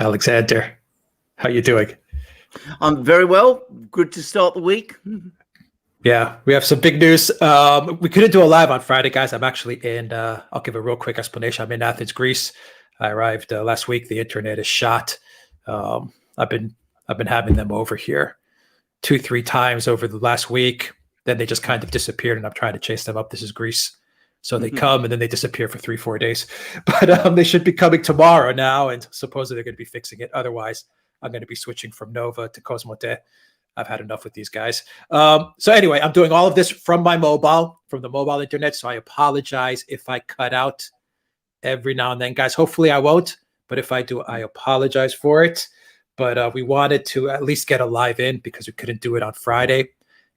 Alexander, how you doing? I'm very well. Good to start the week. Yeah, we have some big news. We couldn't do a live on Friday, guys. I'm actually in. I'll give a real quick explanation. I'm in Athens, Greece. I arrived last week. The internet is shot. I've been having them over here 2-3 times over the last week. Then they just kind of disappeared, and I'm trying to chase them up. This is Greece. So they come and then they disappear for 3-4 days. But they should be coming tomorrow now, and supposedly they're going to be fixing it. Otherwise, I'm going to be switching from Nova to Cosmote. I've had enough with these guys. So anyway, I'm doing all of this from my mobile, from the mobile internet. So I apologize if I cut out every now and then, guys. Hopefully I won't. But if I do, I apologize for it. But we wanted to at least get a live in because we couldn't do it on Friday.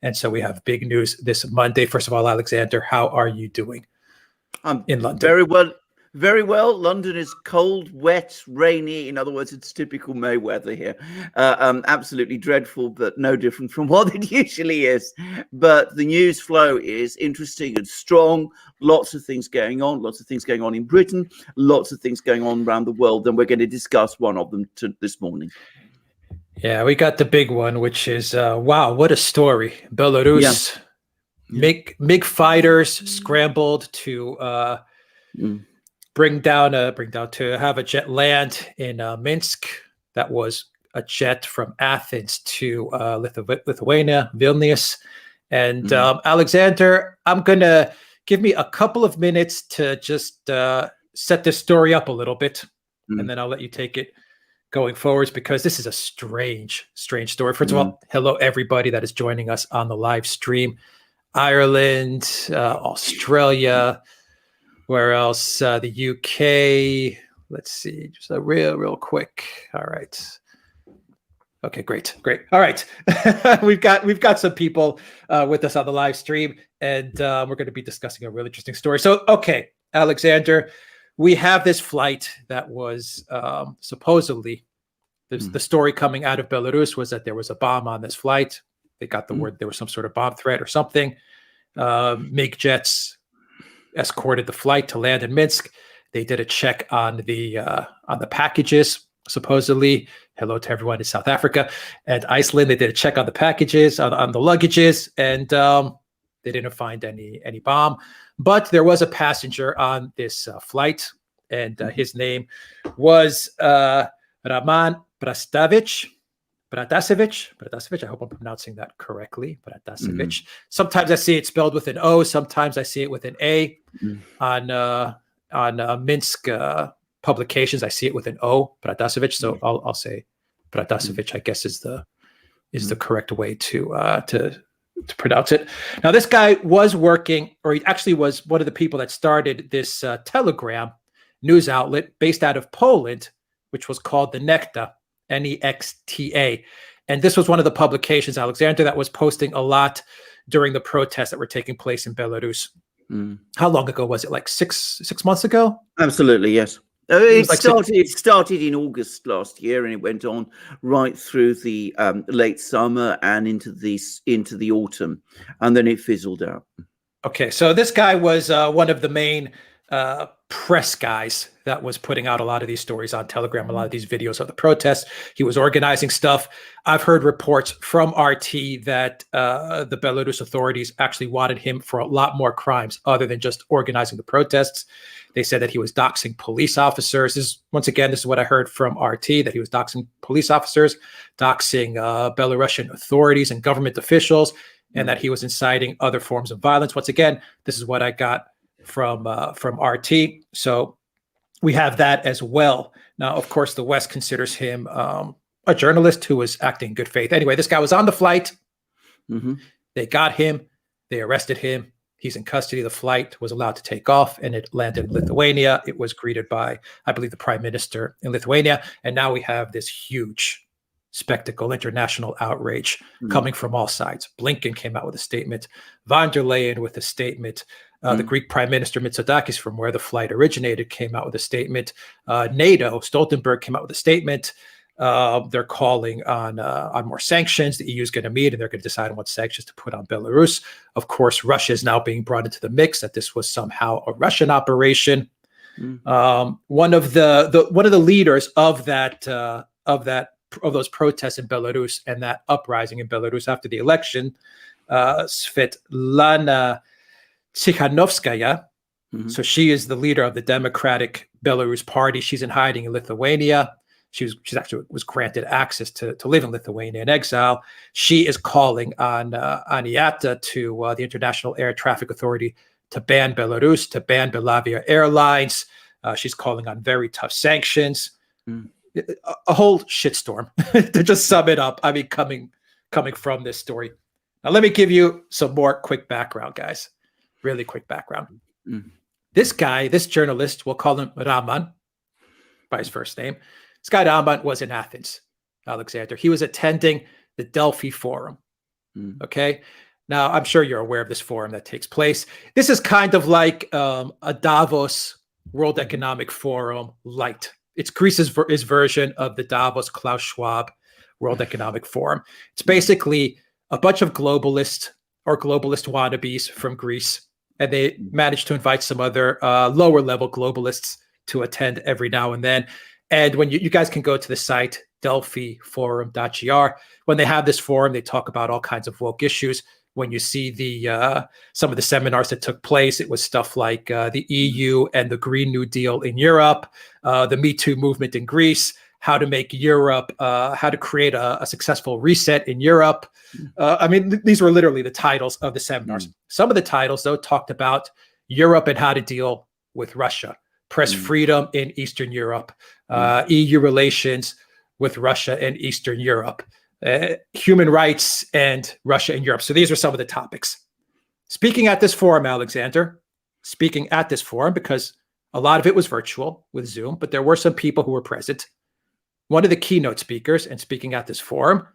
And so we have big news this Monday. First of all, Alexander, how are you doing? I'm in London. Very well. Very well. London is cold, wet, rainy. In other words, it's typical May weather here. Absolutely dreadful, but no different from what it usually is. But the news flow is interesting and strong. Lots of things going on. Lots of things going on in Britain. Lots of things going on around the world. And we're going to discuss one of them this morning. Yeah, we got the big one, which is, wow, what a story. Belarus, MiG fighters scrambled to bring down to have a jet land in Minsk. That was a jet from Athens to Lithuania, Vilnius. And Alexander, I'm going to give me a couple of minutes to just set this story up a little bit. And then I'll let you take it going forwards, because this is a strange story. First of all, hello, everybody that is joining us on the live stream. Ireland, Australia, where else? The UK. Let's see, just a real quick. All right. Okay, great. All right, we've got some people with us on the live stream, and we're going to be discussing a really interesting story. So, okay, Alexander, we have this flight that was supposedly the story coming out of Belarus was that there was a bomb on this flight. They got the word there was some sort of bomb threat or something. MiG jets escorted the flight to land in Minsk. They did a check on the packages, supposedly. Hello to everyone in South Africa and Iceland. They did a check on the packages, on the luggages, and they didn't find any bomb. But there was a passenger on this flight, and his name was Raman Protasevich. I hope I'm pronouncing that correctly. Protasevich. Sometimes I see it spelled with an O. Sometimes I see it with an A. On Minsk publications, I see it with an O. Protasevich. So I'll say Protasevich, I guess, is the correct way to pronounce it. Now, this guy was working, or he actually was one of the people that started this Telegram news outlet based out of Poland, which was called the Nexta. Nexta. And this was one of the publications, Alexander, that was posting a lot during the protests that were taking place in Belarus. How long ago was it? Like six months ago? Absolutely, yes. It started in August last year, and it went on right through the late summer and into the autumn, and then it fizzled out. Okay, so this guy was one of the main press guys that was putting out a lot of these stories on Telegram, a lot of these videos of the protests. He was organizing stuff. I've heard reports from RT that the Belarus authorities actually wanted him for a lot more crimes other than just organizing the protests. They said that he was doxing police officers. Once again, this is what I heard from RT, that he was doxing police officers, doxing Belarusian authorities and government officials, and that he was inciting other forms of violence. Once again, this is what I got from RT. So we have that as well. Now, of course, the West considers him a journalist who was acting in good faith. Anyway, this guy was on the flight. They got him. They arrested him. He's in custody. The flight was allowed to take off, and it landed in Lithuania. It was greeted by, I believe, the prime minister in Lithuania. And now we have this huge spectacle, international outrage coming from all sides. Blinken came out with a statement. Von der Leyen with a statement. The Greek Prime Minister Mitsotakis, from where the flight originated, came out with a statement. NATO, Stoltenberg, came out with a statement. They're calling on more sanctions. The EU is going to meet, and they're going to decide on what sanctions to put on Belarus. Of course, Russia is now being brought into the mix, that this was somehow a Russian operation. One of the leaders of those protests in Belarus and that uprising in Belarus after the election, Svetlana Tikhanovskaya. So she is the leader of the Democratic Belarus Party. She's in hiding in Lithuania. She actually was granted access to live in Lithuania in exile. She is calling on IATA, to the International Air Traffic Authority, to ban Belarus, to ban Belavia Airlines. She's calling on very tough sanctions. A whole shitstorm, to just sum it up. I mean, coming from this story. Now, let me give you some more quick background, guys. Really quick background. This guy, this journalist, we'll call him Raman by his first name. This guy, Raman, was in Athens, Alexander. He was attending the Delphi Forum. Okay. Now, I'm sure you're aware of this forum that takes place. This is kind of like a Davos World Economic Forum light. It's Greece's version of the Davos Klaus Schwab World Economic Forum. It's basically a bunch of globalists or globalist wannabes from Greece, and they managed to invite some other lower level globalists to attend every now and then. And when you guys can go to the site delphiforum.gr, when they have this forum, they talk about all kinds of woke issues. When you see some of the seminars that took place, it was stuff like the EU and the Green New Deal in Europe, the Me Too movement in Greece, how to make Europe, how to create a successful reset in Europe. I mean, these were literally the titles of the seminars. Some of the titles, though, talked about Europe and how to deal with Russia, press freedom in Eastern Europe, EU relations with Russia and Eastern Europe, human rights and Russia and Europe. So these are some of the topics. Speaking at this forum, Alexander, because a lot of it was virtual with Zoom, but there were some people who were present. One of the keynote speakers and speaking at this forum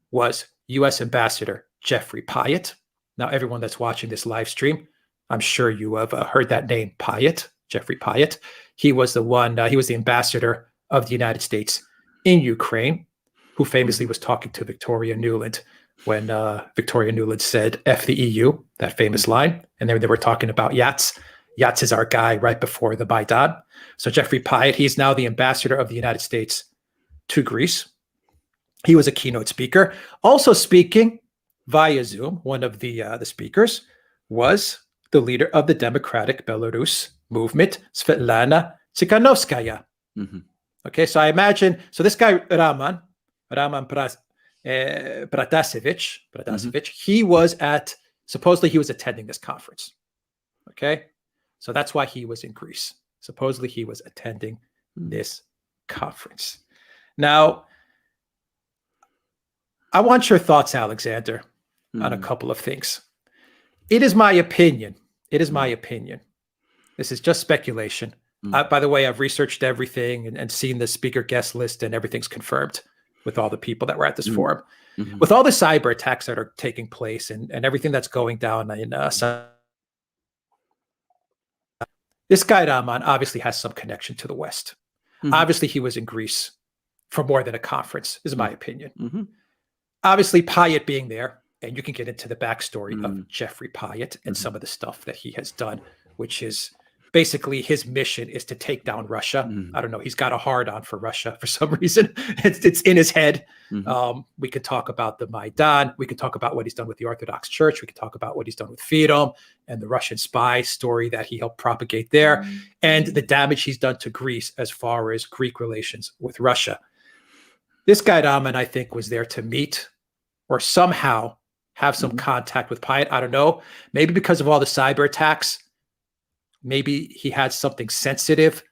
was U.S. Ambassador Jeffrey Pyatt. Now, everyone that's watching this live stream, I'm sure you have heard that name, Pyatt, Jeffrey Pyatt. He was the ambassador of the United States in Ukraine, who famously was talking to Victoria Nuland when Victoria Nuland said, F the EU, that famous line. And they were talking about Yats. Yats is our guy right before the Maidan. So Jeffrey Pyatt, he's now the ambassador of the United States to Greece. He was a keynote speaker. Also speaking via Zoom, one of the speakers was the leader of the Democratic Belarus movement, Svetlana Tikhanovskaya. Okay, so I imagine, this guy, Raman Protasevich, he was supposedly he was attending this conference. Okay, so that's why he was in Greece. Supposedly he was attending this conference. Now, I want your thoughts, Alexander, on a couple of things. It is my opinion. This is just speculation. By the way, I've researched everything and seen the speaker guest list, and everything's confirmed with all the people that were at this forum. With all the cyber attacks that are taking place and everything that's going down in this guy, Raman, obviously has some connection to the West. Obviously, he was in Greece for more than a conference, is my opinion. Obviously, Pyatt being there, and you can get into the backstory of Jeffrey Pyatt and some of the stuff that he has done, which is basically his mission is to take down Russia. I don't know. He's got a hard on for Russia for some reason. It's in his head. We could talk about the Maidan. We could talk about what he's done with the Orthodox Church. We could talk about what he's done with FIDEM and the Russian spy story that he helped propagate there, and the damage he's done to Greece as far as Greek relations with Russia. This guy, Raman, I think, was there to meet or somehow have some contact with Pyatt. I don't know. Maybe because of all the cyber attacks, maybe he had something sensitive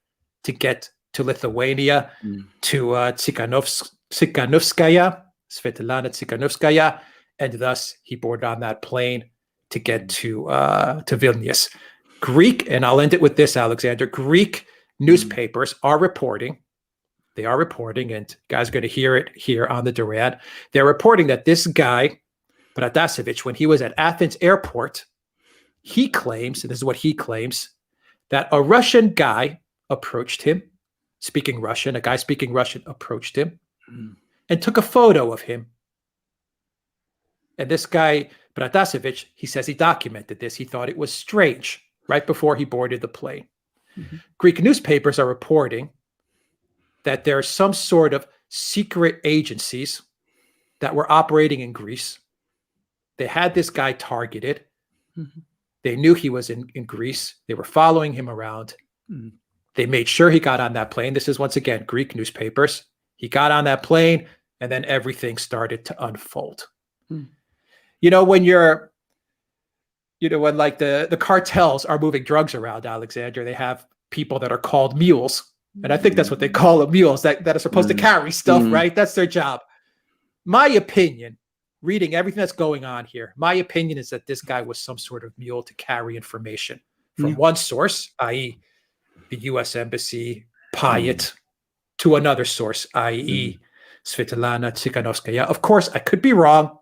to get to Lithuania, to Tikhanovskaya, Svetlana Tikhanovskaya, and thus he boarded on that plane to get to Vilnius. Greek, and I'll end it with this, Alexander, Greek newspapers are reporting, and guys are going to hear it here on the Duran, they're reporting that this guy, Protasevich, when he was at Athens airport, he claims, and this is what he claims, that a Russian guy approached him, a guy speaking Russian approached him and took a photo of him. And this guy, Protasevich, he says he documented this. He thought it was strange right before he boarded the plane. Greek newspapers are reporting that there are some sort of secret agencies that were operating in Greece. They had this guy targeted. They knew he was in Greece. They were following him around. They made sure he got on that plane. This is, once again, Greek newspapers. He got on that plane, and then everything started to unfold. When when like the cartels are moving drugs around, Alexander, they have people that are called mules. And I think that's what they call them, mules that are supposed to carry stuff, right? That's their job. My opinion, reading everything that's going on here, my opinion is that this guy was some sort of mule to carry information from one source, i.e. the U.S. Embassy, Pyatt, to another source, i.e. Svetlana Tsikhanovskaya. Of course, I could be wrong.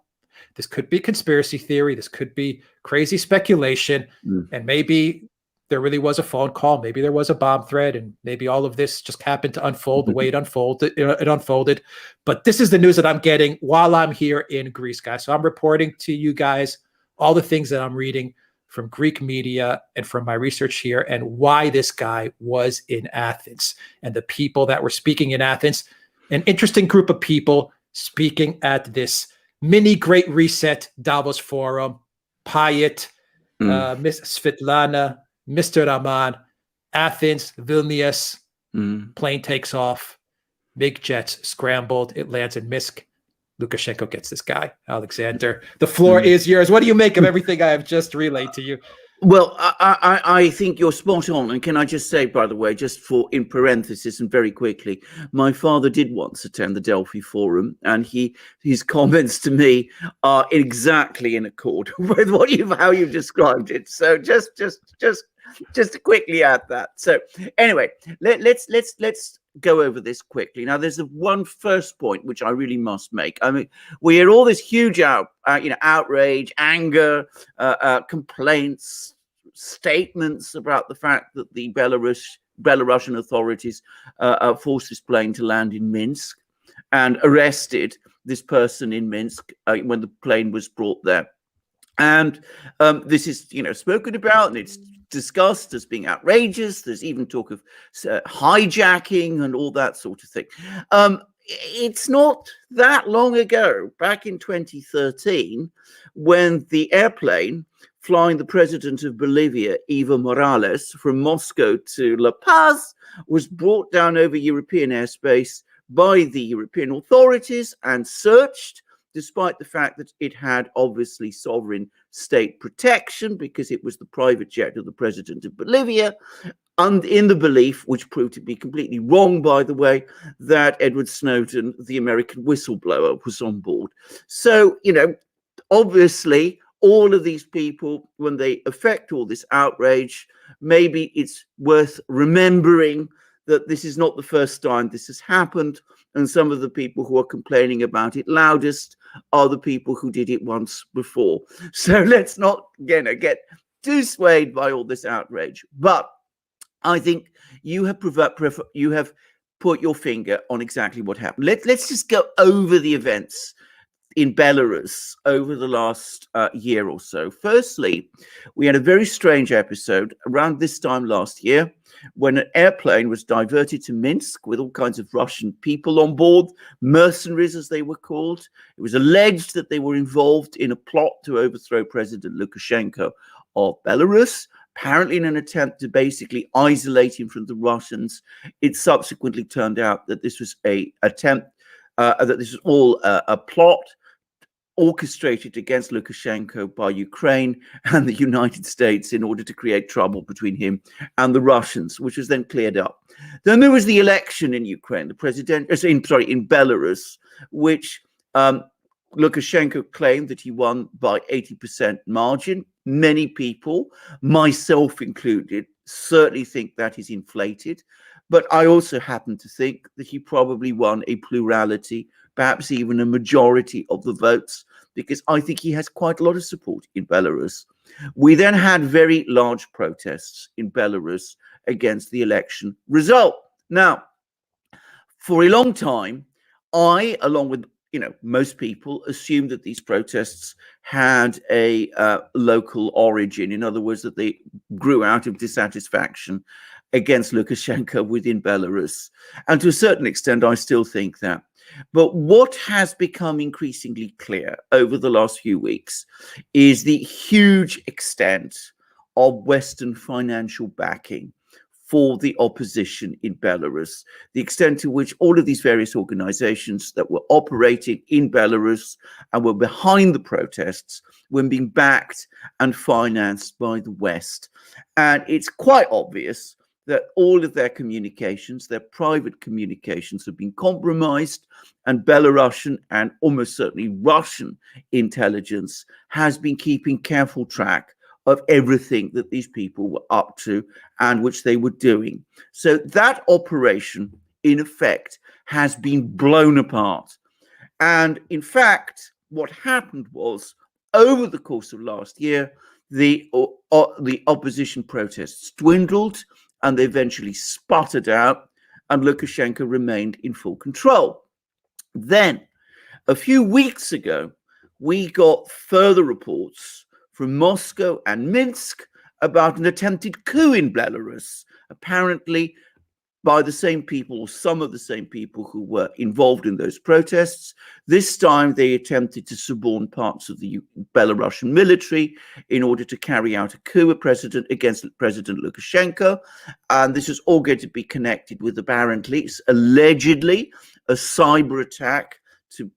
This could be conspiracy theory. This could be crazy speculation. And maybe there really was a phone call. Maybe there was a bomb threat. And maybe all of this just happened to unfold the way it unfolded. But this is the news that I'm getting while I'm here in Greece, guys. So I'm reporting to you guys all the things that I'm reading from Greek media and from my research here, and why this guy was in Athens and the people that were speaking in Athens. An interesting group of people speaking at this mini Great Reset Davos Forum. Pyatt, Miss Svetlana, Mr. Raman, Athens, Vilnius, plane takes off, big jets scrambled, it lands in Minsk. Lukashenko gets this guy, Alexander. The floor is yours. What do you make of everything I have just relayed to you? Well, I think you're spot on. And can I just say, by the way, just for in parenthesis and very quickly, my father did once attend the Delphi Forum, and his comments to me are exactly in accord with how you've described it. So just to quickly add that. So anyway, let's go over this quickly. Now, there's one first point which I really must make. I mean, we hear all this huge outrage, anger, complaints, statements about the fact that the Belarusian authorities forced this plane to land in Minsk and arrested this person in Minsk when the plane was brought there. And this is, spoken about, and it's discussed as being outrageous. There's even talk of hijacking and all that sort of thing. It's not that long ago, back in 2013, when the airplane flying the president of Bolivia, Evo Morales, from Moscow to La Paz was brought down over European airspace by the European authorities and searched, despite the fact that it had obviously sovereign state protection because it was the private jet of the president of Bolivia, and in the belief, which proved to be completely wrong, by the way, that Edward Snowden, the American whistleblower, was on board. So, obviously, all of these people, when they affect all this outrage, maybe it's worth remembering that this is not the first time this has happened. And some of the people who are complaining about it loudest are the people who did it once before. So let's not, get too swayed by all this outrage. But I think you have put your finger on exactly what happened. Let's just go over the events in Belarus over the last year or so. Firstly, we had a very strange episode around this time last year when an airplane was diverted to Minsk with all kinds of Russian people on board, mercenaries as they were called. It was alleged that they were involved in a plot to overthrow President Lukashenko of Belarus, apparently in an attempt to basically isolate him from the Russians. It subsequently turned out that this was that this was all a plot orchestrated against Lukashenko by Ukraine and the United States in order to create trouble between him and the Russians, which was then cleared up. Then there was the election in Ukraine, in Belarus, which Lukashenko claimed that he won by 80% margin. Many people, myself included, certainly think that is inflated. But I also happen to think that he probably won a plurality, perhaps even a majority of the votes, because I think he has quite a lot of support in Belarus. We then had very large protests in Belarus against the election result. Now, for a long time, I, along with most people, assumed that these protests had a local origin. In other words, that they grew out of dissatisfaction against Lukashenko within Belarus. And to a certain extent, I still think that. But what has become increasingly clear over the last few weeks is the huge extent of Western financial backing for the opposition in Belarus, the extent to which all of these various organizations that were operating in Belarus and were behind the protests were being backed and financed by the West. And it's quite obvious that all of their communications, their private communications, have been compromised, and Belarusian and almost certainly Russian intelligence has been keeping careful track of everything that these people were up to and which they were doing. So that operation, in effect, has been blown apart. And in fact, what happened was, over the course of last year, the opposition protests dwindled and they eventually sputtered out, and Lukashenko remained in full control. Then, a few weeks ago, we got further reports from Moscow and Minsk about an attempted coup in Belarus, apparently by the same people, or some of the same people who were involved in those protests. This time they attempted to suborn parts of the Belarusian military in order to carry out a coup against President Lukashenko. And this is all going to be connected with, apparently, allegedly, a cyber attack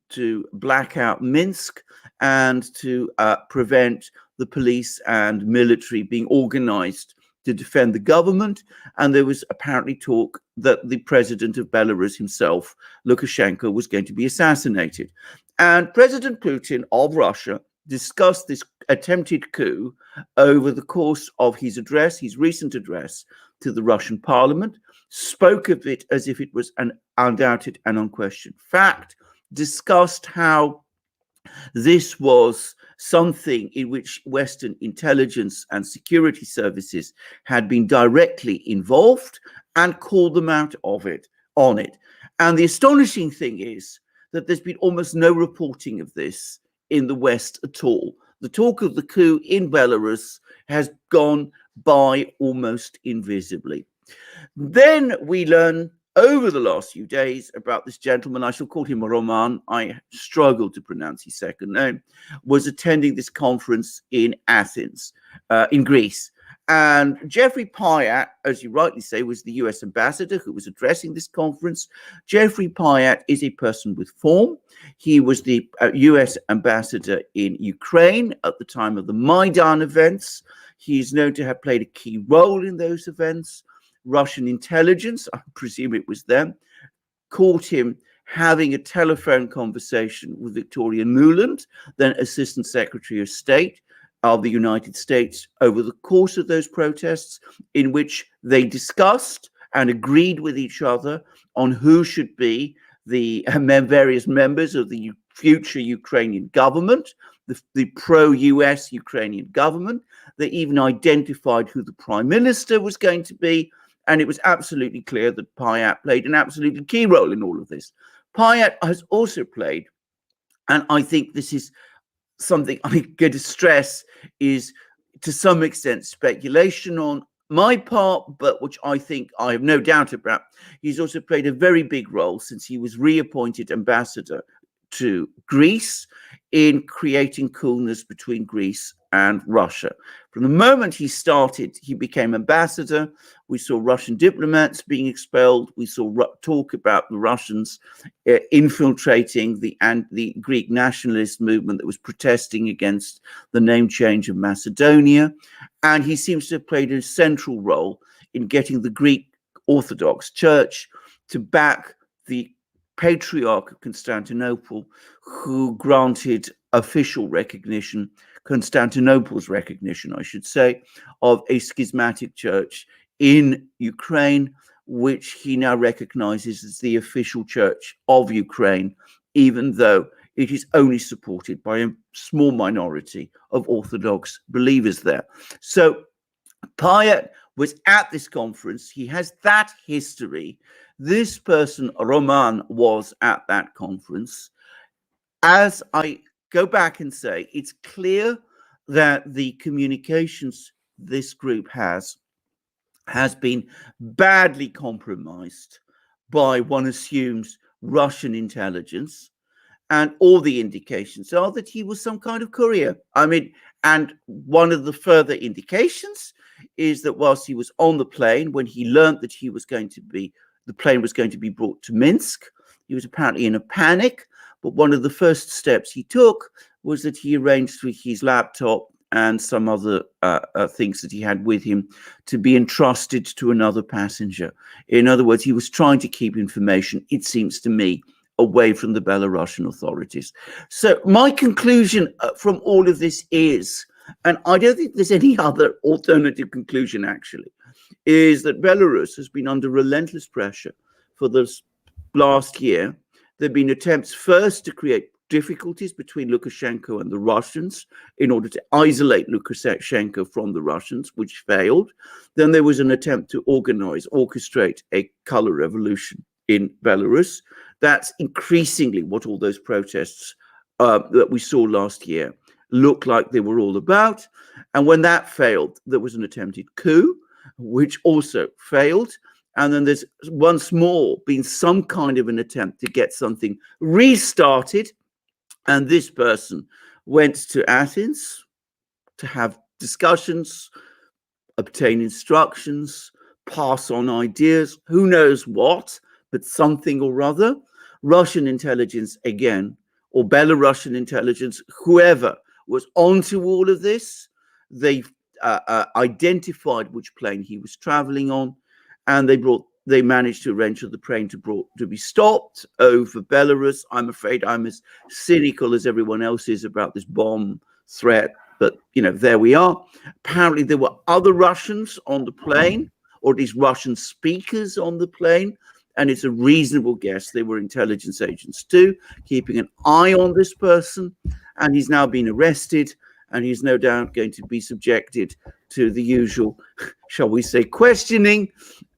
to black out Minsk and to prevent the police and military being organized to defend the government. And there was apparently talk that the president of Belarus himself, Lukashenko, was going to be assassinated. And President Putin of Russia discussed this attempted coup over the course of his address, his recent address to the Russian parliament, spoke of it as if it was an undoubted and unquestioned fact, discussed how this was something in which Western intelligence and security services had been directly involved, and called them out on it. And the astonishing thing is that there's been almost no reporting of this in the West at all. The talk of the coup in Belarus has gone by almost invisibly. Then we learn over the last few days about this gentleman, I shall call him Raman, I struggle to pronounce his second name, was attending this conference in Athens, in Greece. And Jeffrey Pyatt, as you rightly say, was the US ambassador who was addressing this conference. Jeffrey Pyatt is a person with form. He was the US ambassador in Ukraine at the time of the Maidan events. He is known to have played a key role in those events. Russian intelligence, I presume it was them, caught him having a telephone conversation with Victoria Nuland, then Assistant Secretary of State of the United States, over the course of those protests, in which they discussed and agreed with each other on who should be the various members of the future Ukrainian government, the pro-US Ukrainian government. They even identified who the prime minister was going to be. And it was absolutely clear that Pyatt played an absolutely key role in all of this. Pyatt has also played, and I think this is something I'm going to stress, is to some extent speculation on my part, but which I think I have no doubt about. He's also played a very big role since he was reappointed ambassador to Greece in creating coolness between Greece and Russia. From the moment he started, he became ambassador. We saw Russian diplomats being expelled. We saw talk about the Russians infiltrating the Greek nationalist movement that was protesting against the name change of Macedonia. And he seems to have played a central role in getting the Greek Orthodox Church to back the Patriarch of Constantinople, who granted official recognition, Constantinople's recognition, I should say, of a schismatic church in Ukraine, which he now recognizes as the official church of Ukraine, even though it is only supported by a small minority of Orthodox believers there. So Pyatt was at this conference. He has that history. This person, Raman, was at that conference. As I go back and say, it's clear that the communications this group has has been badly compromised by, one assumes, Russian intelligence. And all the indications are that he was some kind of courier. I mean, and one of the further indications is that whilst he was on the plane, when he learned that the plane was going to be brought to Minsk, he was apparently in a panic. But one of the first steps he took was that he arranged for his laptop and some other things that he had with him to be entrusted to another passenger. In other words, he was trying to keep information, it seems to me, away from the Belarusian authorities. So my conclusion from all of this is, and I don't think there's any other alternative conclusion actually, is that Belarus has been under relentless pressure for this last year. There have been attempts first to create difficulties between Lukashenko and the Russians in order to isolate Lukashenko from the Russians, which failed. Then there was an attempt to orchestrate a color revolution in Belarus. That's increasingly what all those protests that we saw last year looked like they were all about. And when that failed, there was an attempted coup, which also failed. And then there's once more been some kind of an attempt to get something restarted. And this person went to Athens to have discussions, obtain instructions, pass on ideas, who knows what, but something or other. Russian intelligence again, or Belarusian intelligence, whoever was onto all of this, they identified which plane he was traveling on, and they managed to arrange for the plane to be stopped over Belarus. I'm afraid I'm as cynical as everyone else is about this bomb threat, but there we are. Apparently there were other Russians on the plane, or these Russian speakers on the plane, and it's a reasonable guess they were intelligence agents too, keeping an eye on this person, and he's now been arrested, and he's no doubt going to be subjected to the usual, shall we say, questioning,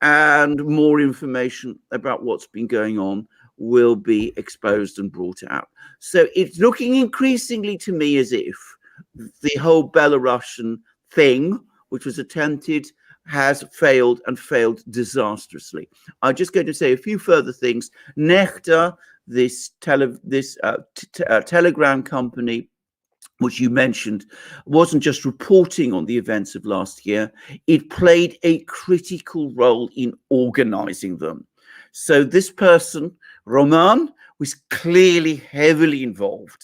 and more information about what's been going on will be exposed and brought out. So it's looking increasingly to me as if the whole Belarusian thing, which was attempted, has failed, and failed disastrously. I'm just going to say a few further things. Nechta, this telegram company, which you mentioned, wasn't just reporting on the events of last year, it played a critical role in organizing them. So this person, Raman, was clearly heavily involved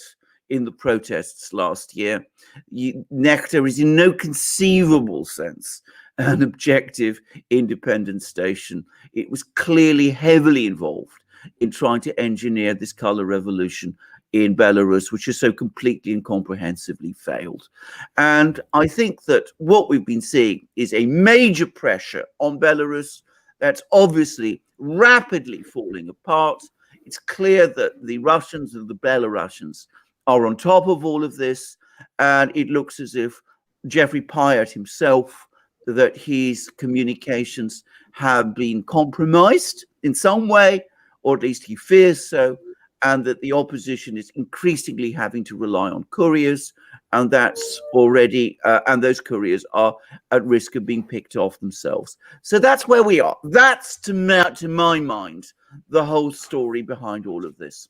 in the protests last year. Nechta is in no conceivable sense an objective, independent station. It was clearly heavily involved in trying to engineer this color revolution in Belarus, which has so completely and comprehensively failed. And I think that what we've been seeing is a major pressure on Belarus that's obviously rapidly falling apart. It's clear that the Russians and the Belarusians are on top of all of this, and it looks as if Jeffrey Pyatt himself, that his communications have been compromised in some way, or at least he fears so, and that the opposition is increasingly having to rely on couriers, and that's already, and those couriers are at risk of being picked off themselves. So that's where we are. That's, to my mind, the whole story behind all of this.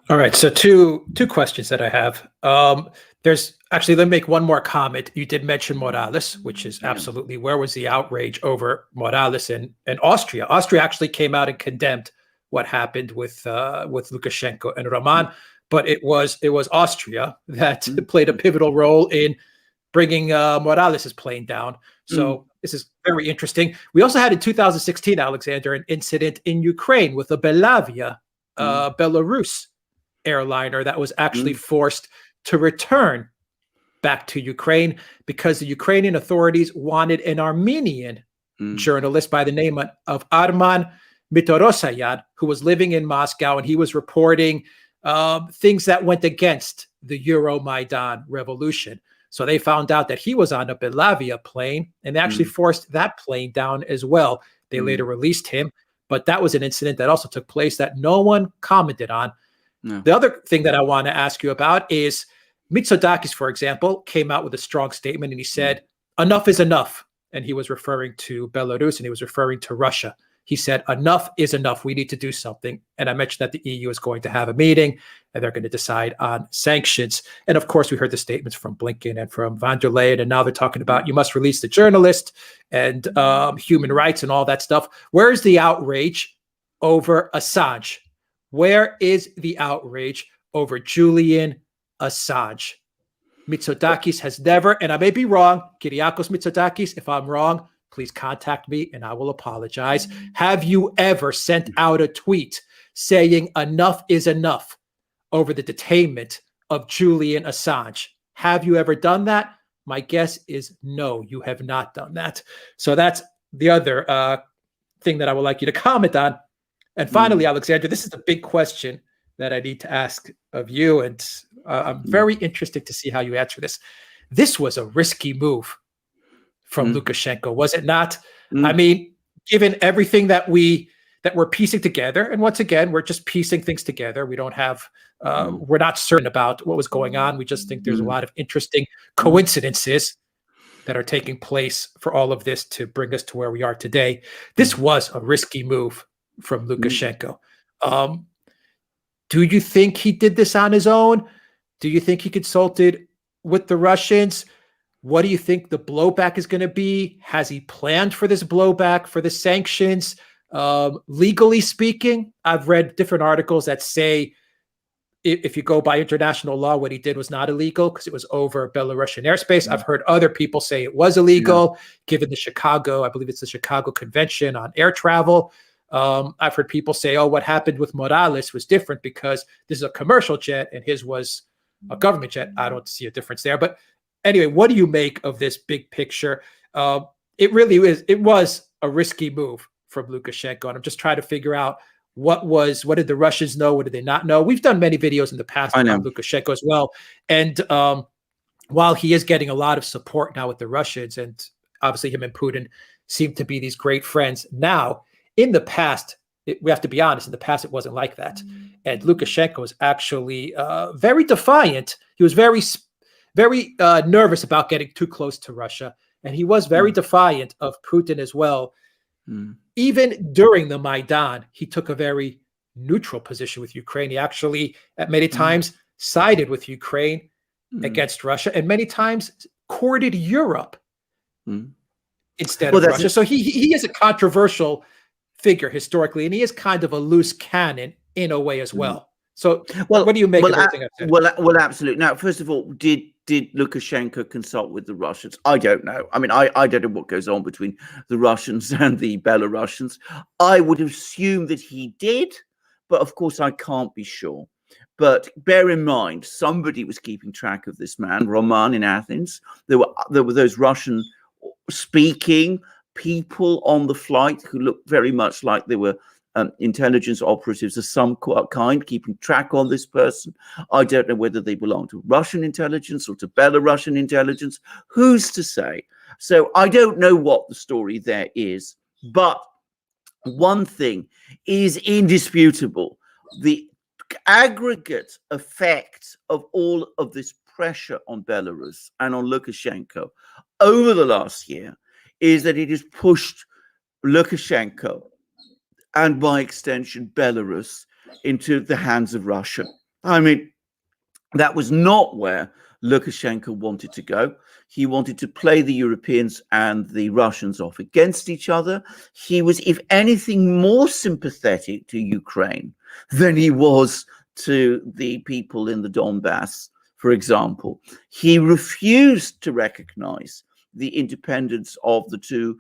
All right, so two questions that I have. There's actually, let me make one more comment. You did mention Morales, which is absolutely, where was the outrage over Morales in Austria? Austria actually came out and condemned what happened with Lukashenko and Raman, but it was Austria that played a pivotal role in bringing Morales' plane down. So this is very interesting. We also had in 2016, Alexander, an incident in Ukraine with a Belavia, Belarus airliner that was actually forced to return back to Ukraine because the Ukrainian authorities wanted an Armenian journalist by the name of Raman Protasevich, who was living in Moscow, and he was reporting things that went against the Euromaidan revolution. So they found out that he was on a Belavia plane, and they actually forced that plane down as well. They later released him, but that was an incident that also took place that no one commented on. No. The other thing that I want to ask you about is Mitsotakis, for example, came out with a strong statement, and he said, enough is enough. and he was referring to Belarus, and he was referring to Russia. He said, enough is enough. We need to do something. And I mentioned that the EU is going to have a meeting and they're going to decide on sanctions. And of course, we heard the statements from Blinken and from von der Leyen. And now they're talking about you must release the journalist and human rights and all that stuff. Where is the outrage over Assange? Where is the outrage over Julian Assange? Mitsotakis has never, and I may be wrong, Kyriakos Mitsotakis, if I'm wrong, please contact me and I will apologize. Have you ever sent out a tweet saying enough is enough over the detainment of Julian Assange? Have you ever done that? My guess is no, you have not done that. So that's the other thing that I would like you to comment on. And finally, Alexander, this is the big question that I need to ask of you. And I'm very interested to see how you answer this. This was a risky move from Lukashenko, was it not? I mean, given everything that we're piecing together, and once again, we're just piecing things together. We don't have, we're not certain about what was going on. We just think there's a lot of interesting coincidences that are taking place for all of this to bring us to where we are today. This was a risky move from Lukashenko. Do you think he did this on his own? Do you think he consulted with the Russians? What do you think the blowback is going to be? Has he planned for this blowback, for the sanctions? Legally speaking, I've read different articles that say if you go by international law, what he did was not illegal because it was over Belarusian airspace. I've heard other people say it was illegal, given the Chicago, I believe it's the Chicago Convention on Air Travel. I've heard people say, oh, what happened with Morales was different because this is a commercial jet and his was a government jet. I don't see a difference there. But anyway, what do you make of this big picture? It really is. It was a risky move from Lukashenko. And I'm just trying to figure out what did the Russians know? What did they not know? We've done many videos in the past on Lukashenko as well. And while he is getting a lot of support now with the Russians, and obviously him and Putin seem to be these great friends now, in the past, we have to be honest, in the past, it wasn't like that. And Lukashenko was actually very defiant. He was very nervous about getting too close to Russia. And he was very defiant of Putin as well. Even during the Maidan, he took a very neutral position with Ukraine. He actually, at many times, sided with Ukraine against Russia, and many times courted Europe instead of Russia. So he is a controversial figure historically, and he is kind of a loose cannon in a way as well. So what do you make of everything I've said? Well, absolutely. Now, first of all, did Lukashenko consult with the Russians? I don't know. I mean, I don't know what goes on between the Russians and the Belarusians. I would assume that he did, but of course I can't be sure. But bear in mind, somebody was keeping track of this man, Raman, in Athens. There were those Russian-speaking people on the flight who looked very much like they were intelligence operatives of some kind, keeping track on this person. I don't know whether they belong to Russian intelligence or to Belarusian intelligence. Who's to say? So I don't know what the story there is. But one thing is indisputable. The aggregate effect of all of this pressure on Belarus and on Lukashenko over the last year is that it has pushed Lukashenko and by extension Belarus into the hands of Russia. I mean, that was not where Lukashenko wanted to go. He wanted to play the Europeans and the Russians off against each other. He was, if anything, more sympathetic to Ukraine than he was to the people in the Donbass, for example. He refused to recognize the independence of the two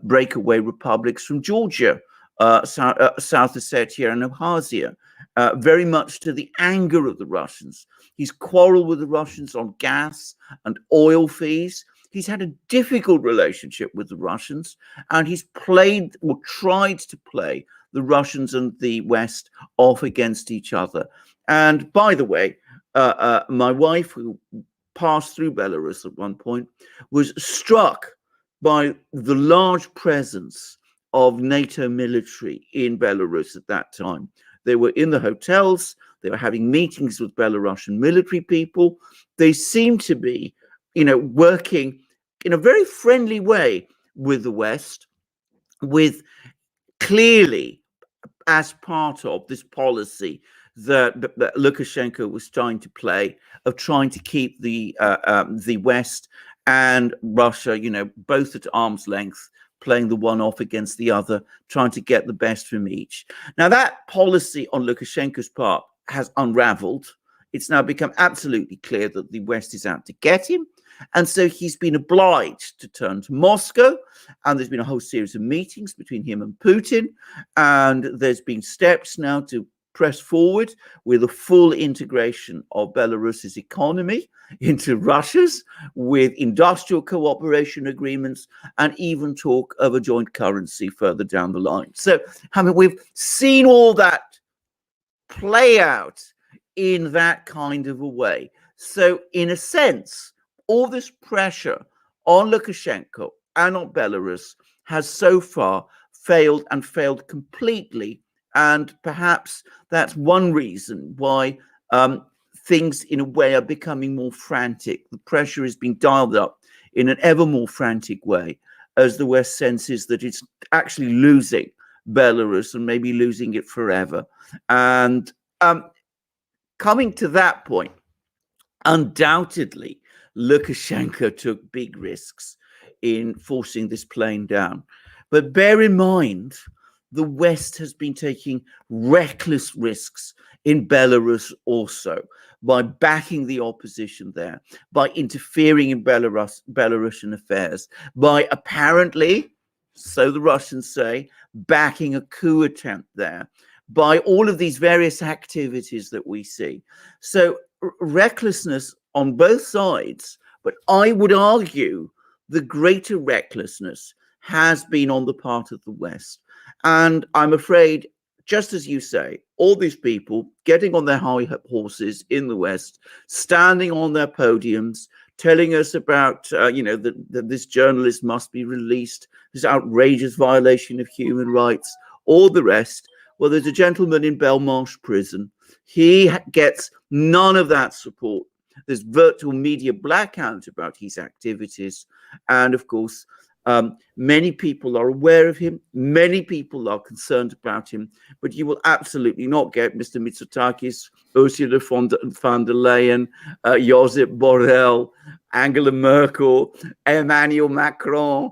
breakaway republics from Georgia, South Ossetia and Abkhazia, very much to the anger of the Russians. He's quarreled with the Russians on gas and oil fees. He's had a difficult relationship with the Russians, and he's played or tried to play the Russians and the West off against each other. And by the way, my wife, who passed through Belarus at one point, was struck by the large presence of NATO military in Belarus at that time. They were in the hotels, they were having meetings with Belarusian military people. They seemed to be, working in a very friendly way with the West, with clearly as part of this policy that Lukashenko was trying to play, of trying to keep the West and Russia, both at arm's length, playing the one off against the other, trying to get the best from each. Now, that policy on Lukashenko's part has unraveled. It's now become absolutely clear that the West is out to get him. And so he's been obliged to turn to Moscow. And there's been a whole series of meetings between him and Putin. And there's been steps now to press forward with a full integration of Belarus's economy into Russia's, with industrial cooperation agreements, and even talk of a joint currency further down the line. So, we've seen all that play out in that kind of a way. So, in a sense, all this pressure on Lukashenko and on Belarus has so far failed, and failed completely. And perhaps that's one reason why things, in a way, are becoming more frantic. The pressure is being dialed up in an ever more frantic way as the West senses that it's actually losing Belarus, and maybe losing it forever. And coming to that point, undoubtedly, Lukashenko took big risks in forcing this plane down. But bear in mind, the West has been taking reckless risks in Belarus also, by backing the opposition there, by interfering in Belarusian affairs, by apparently, so the Russians say, backing a coup attempt there, by all of these various activities that we see. So recklessness on both sides, but I would argue the greater recklessness has been on the part of the West. And I'm afraid, just as you say, all these people getting on their high horses in the West, standing on their podiums, telling us about, that this journalist must be released, this outrageous violation of human rights, all the rest. Well, there's a gentleman in Belmarsh prison. He gets none of that support. There's virtual media blackout about his activities. And of course, many people are aware of him. Many people are concerned about him. But you will absolutely not get Mr. Mitsotakis, Ursula von der Leyen, Josep Borrell, Angela Merkel, Emmanuel Macron,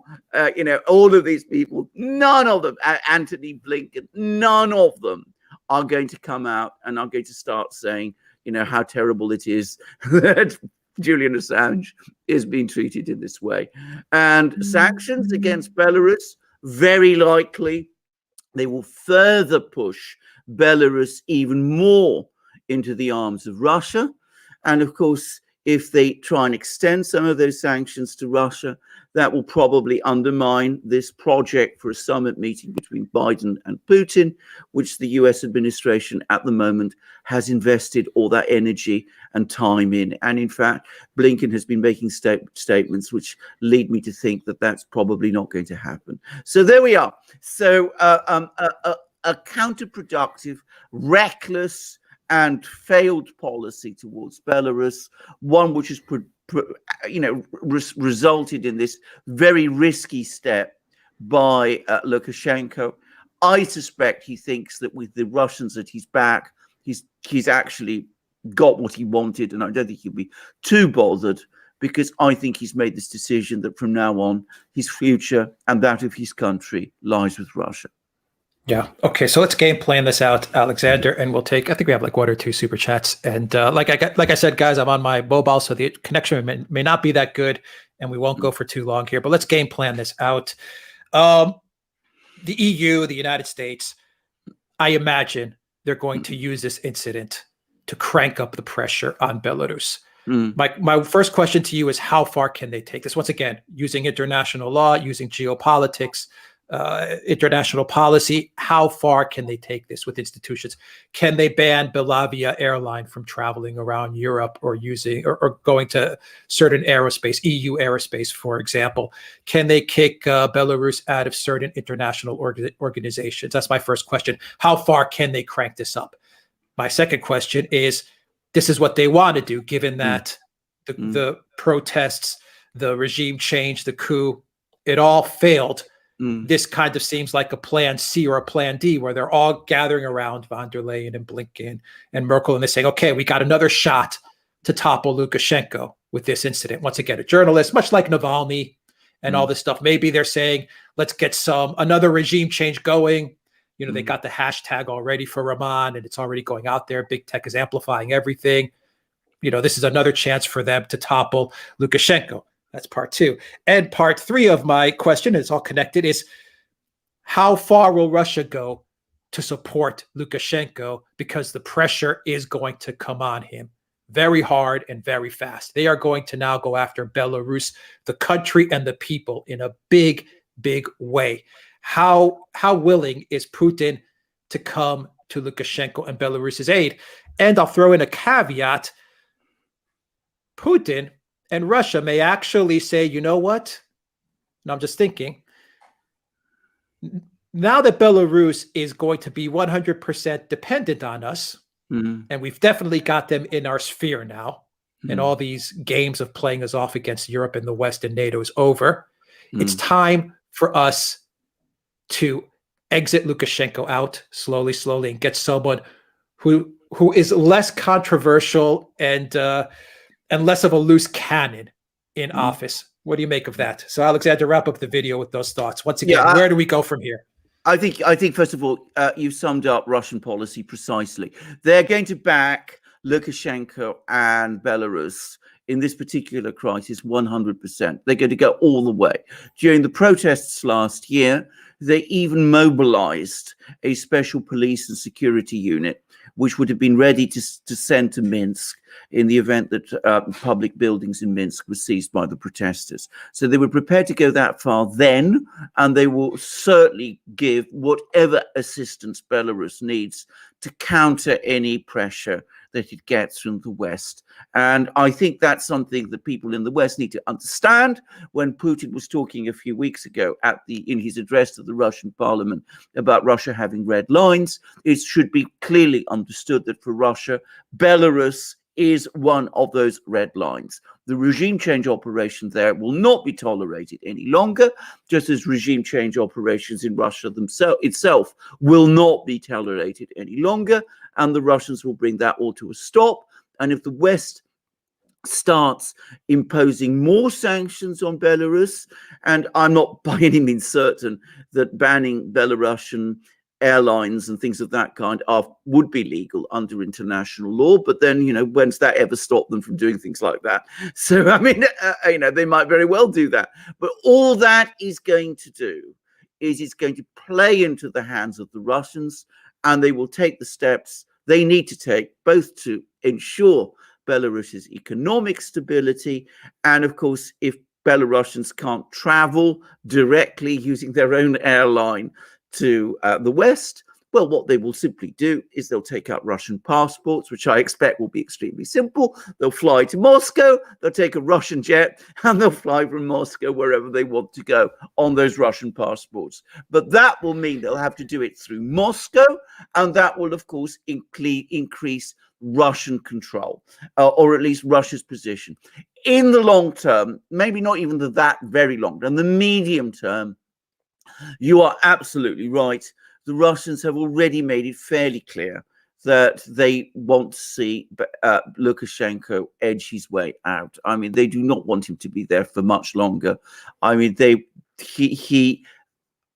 all of these people, none of them, Anthony Blinken, none of them are going to come out and are going to start saying, how terrible it is that Julian Assange is being treated in this way. And sanctions against Belarus, very likely, they will further push Belarus even more into the arms of Russia. And of course, if they try and extend some of those sanctions to Russia, that will probably undermine this project for a summit meeting between Biden and Putin, which the US administration at the moment has invested all that energy and time in. And in fact, Blinken has been making statements which lead me to think that that's probably not going to happen. So there we are. So a counterproductive, reckless, and failed policy towards Belarus, one which has resulted in this very risky step by Lukashenko. I suspect he thinks that with the Russians at his back, he's actually got what he wanted, and I don't think he'll be too bothered, because I think he's made this decision that from now on, his future and that of his country lies with Russia. Yeah. Okay. So let's game plan this out, Alexander, and we'll take, I think we have like 1 or 2 super chats. And like I said, guys, I'm on my mobile, so the connection may not be that good, and we won't go for too long here, but let's game plan this out. The EU, the United States, I imagine they're going to use this incident to crank up the pressure on Belarus. My first question to you is, how far can they take this? Once again, using international law, using geopolitics, international policy, how far can they take this with institutions? Can they ban Belavia airline from traveling around Europe or using or going to certain aerospace, EU aerospace, for example? Can they kick Belarus out of certain international organizations? That's my first question. How far can they crank this up? My second question is, this is what they want to do, given that the protests, the regime change, the coup, it all failed. This kind of seems like a plan C or a plan D, where they're all gathering around von der Leyen and Blinken and Merkel, and they're saying, okay, we got another shot to topple Lukashenko with this incident. Once again, a journalist, much like Navalny and all this stuff. Maybe they're saying, let's get another regime change going. You know, they got the hashtag already for Raman, and it's already going out there. Big tech is amplifying everything. You know, this is another chance for them to topple Lukashenko. That's part two. And part three of my question, it's all connected, is how far will Russia go to support Lukashenko? Because the pressure is going to come on him very hard and very fast. They are going to now go after Belarus, the country and the people, in a big, big way. How willing is Putin to come to Lukashenko and Belarus's aid? And I'll throw in a caveat. Putin and Russia may actually say, you know what? And I'm just thinking, now that Belarus is going to be 100% dependent on us, and we've definitely got them in our sphere now, and all these games of playing us off against Europe and the West and NATO is over, it's time for us to exit Lukashenko out slowly, and get someone who is less controversial and less of a loose cannon in office. What do you make of that? So, Alexander, wrap up the video with those thoughts. Once again, where do we go from here? I think first of all, you summed up Russian policy precisely. They're going to back Lukashenko and Belarus in this particular crisis 100%. They're going to go all the way. During the protests last year, they even mobilized a special police and security unit, which would have been ready to send to Minsk in the event that public buildings in Minsk were seized by the protesters. So they were prepared to go that far then, and they will certainly give whatever assistance Belarus needs to counter any pressure that it gets from the West. And I think that's something that people in the West need to understand. When Putin was talking a few weeks ago in his address to the Russian parliament about Russia having red lines, it should be clearly understood that for Russia, Belarus is one of those red lines. The regime change operation there will not be tolerated any longer, just as regime change operations in Russia itself will not be tolerated any longer, and the Russians will bring that all to a stop. And if the West starts imposing more sanctions on Belarus, and I'm not by any means certain that banning Belarusian airlines and things of that kind would be legal under international law, but then, you know, when's that ever stopped them from doing things like that? So, I mean, you know, they might very well do that. But all that is going to do is it's going to play into the hands of the Russians, and they will take the steps they need to take, both to ensure Belarus's economic stability, and of course, if Belarusians can't travel directly using their own airline to the West, well, what they will simply do is they'll take out Russian passports, which I expect will be extremely simple. They'll fly to Moscow, they'll take a Russian jet, and they'll fly from Moscow wherever they want to go on those Russian passports. But that will mean they'll have to do it through Moscow, and that will, of course, increase Russian control, or at least Russia's position. In the long term, maybe not even that very long, in the medium term, you are absolutely right. The Russians have already made it fairly clear that they want to see Lukashenko edge his way out. I mean, they do not want him to be there for much longer. I mean, he